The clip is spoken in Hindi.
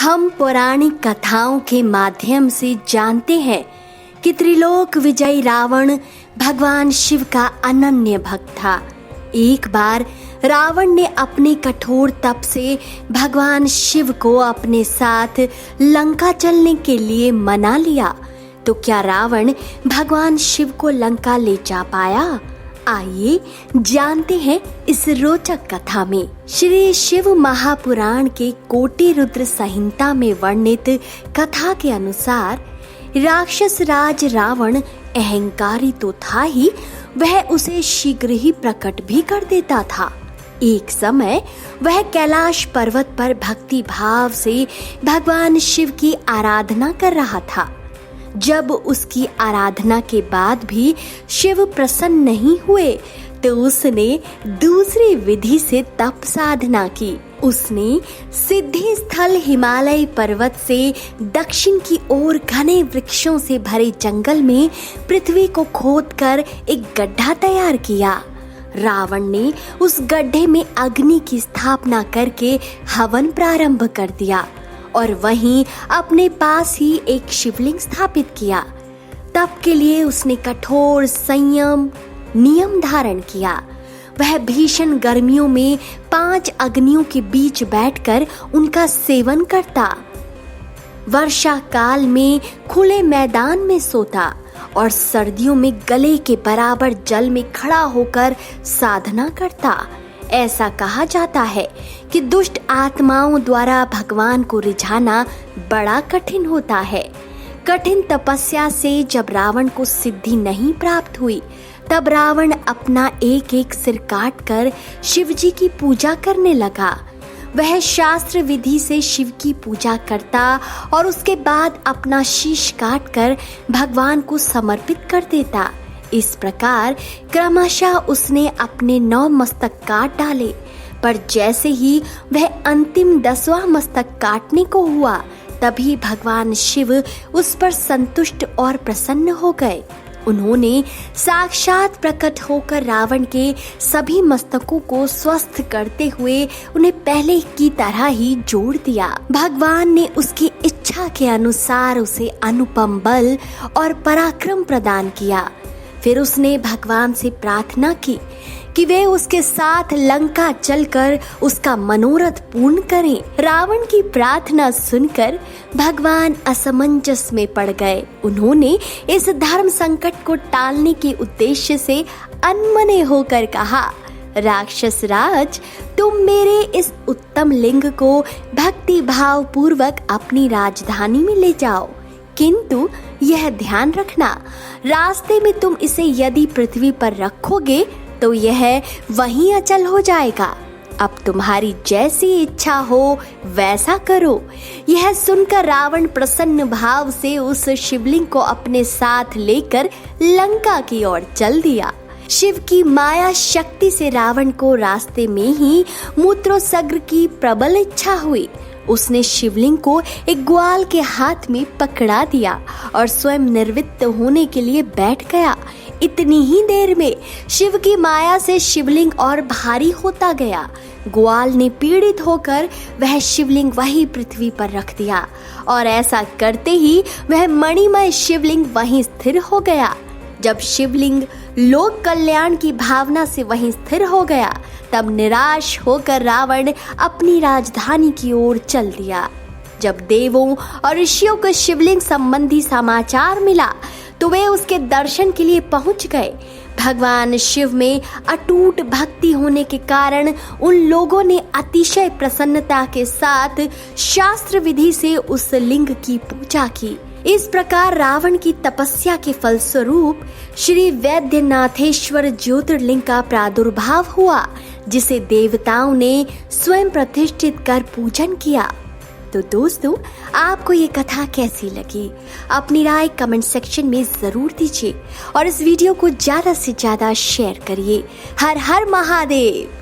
हम पौराणिक कथाओं के माध्यम से जानते हैं कि त्रिलोक विजयी रावण भगवान शिव का अनन्य भक्त था। एक बार रावण ने अपने कठोर तप से भगवान शिव को अपने साथ लंका चलने के लिए मना लिया। तो क्या रावण भगवान शिव को लंका ले जा पाया? आइए जानते हैं इस रोचक कथा में। श्री शिव महापुराण के कोटि रुद्र संहिता में वर्णित कथा के अनुसार राक्षस राज रावण अहंकारी तो था ही, वह उसे शीघ्र ही प्रकट भी कर देता था। एक समय वह कैलाश पर्वत पर भक्ति भाव से भगवान शिव की आराधना कर रहा था। जब उसकी आराधना के बाद भी शिव प्रसन्न नहीं हुए तो उसने दूसरी विधि से तप साधना की। उसने सिद्धि स्थल हिमालय पर्वत से दक्षिण की ओर घने वृक्षों से भरे जंगल में पृथ्वी को खोदकर एक गड्ढा तैयार किया। रावण ने उस गड्ढे में अग्नि की स्थापना करके हवन प्रारंभ कर दिया और वहीं अपने पास ही एक शिवलिंग स्थापित किया। तप के लिए उसने कठोर संयम नियम धारण किया। वह भीषण गर्मियों में 5 अग्नियों के बीच बैठकर उनका सेवन करता, वर्षा काल में खुले मैदान में सोता और सर्दियों में गले के बराबर जल में खड़ा होकर साधना करता। ऐसा कहा जाता है कि दुष्ट आत्माओं द्वारा भगवान को रिझाना बड़ा कठिन होता है। कठिन तपस्या से जब रावण को सिद्धि नहीं प्राप्त हुई, तब रावण अपना एक एक सिर काट कर शिव जी की पूजा करने लगा। वह शास्त्र विधि से शिव की पूजा करता और उसके बाद अपना शीश काट कर भगवान को समर्पित कर देता। इस प्रकार क्रमशः उसने अपने 9 मस्तक काट डाले, पर जैसे ही वह अंतिम 10वां मस्तक काटने को हुआ, तभी भगवान शिव उस पर संतुष्ट और प्रसन्न हो गए। उन्होंने साक्षात प्रकट होकर रावण के सभी मस्तकों को स्वस्थ करते हुए उन्हें पहले की तरह ही जोड़ दिया। भगवान ने उसकी इच्छा के अनुसार उसे अनुपम बल और पराक्रम प्रदान किया। फिर उसने भगवान से प्रार्थना की कि वे उसके साथ लंका चलकर उसका मनोरथ पूर्ण करें। रावण की प्रार्थना सुनकर भगवान असमंजस में पड़ गए। उन्होंने इस धर्म संकट को टालने के उद्देश्य से अनमने होकर कहा, राक्षस राज, तुम मेरे इस उत्तम लिंग को भक्ति भाव पूर्वक अपनी राजधानी में ले जाओ, किंतु यह ध्यान रखना, रास्ते में तुम इसे यदि पृथ्वी पर रखोगे तो यह वहीं अचल हो जाएगा। अब तुम्हारी जैसी इच्छा हो वैसा करो। यह सुनकर रावण प्रसन्न भाव से उस शिवलिंग को अपने साथ लेकर लंका की ओर चल दिया। शिव की माया शक्ति से रावण को रास्ते में ही मूत्रोत्सर्ग की प्रबल इच्छा हुई। उसने शिवलिंग को एक ग्वाल के हाथ में पकड़ा दिया और स्वयं निर्वित्त होने के लिए बैठ गया। इतनी ही देर में शिव की माया से शिवलिंग और भारी होता गया। ग्वाल ने पीड़ित होकर वह शिवलिंग वही पृथ्वी पर रख दिया और ऐसा करते ही वह मणिमय शिवलिंग वहीं स्थिर हो गया। जब शिवलिंग लोक कल्याण की भावना से वहीं स्थिर हो गया, तब निराश होकर रावण अपनी राजधानी की ओर चल दिया। जब देवों और ऋषियों को शिवलिंग संबंधी समाचार मिला तो वे उसके दर्शन के लिए पहुंच गए। भगवान शिव में अटूट भक्ति होने के कारण उन लोगों ने अतिशय प्रसन्नता के साथ शास्त्र विधि से उस लिंग की पूजा की। इस प्रकार रावण की तपस्या के फलस्वरूप श्री वैद्यनाथेश्वर ज्योतिर्लिंग का प्रादुर्भाव हुआ, जिसे देवताओं ने स्वयं प्रतिष्ठित कर पूजन किया। तो दोस्तों, आपको ये कथा कैसी लगी? अपनी राय कमेंट सेक्शन में जरूर दीजिए और इस वीडियो को ज्यादा से ज्यादा शेयर करिए। हर हर महादेव।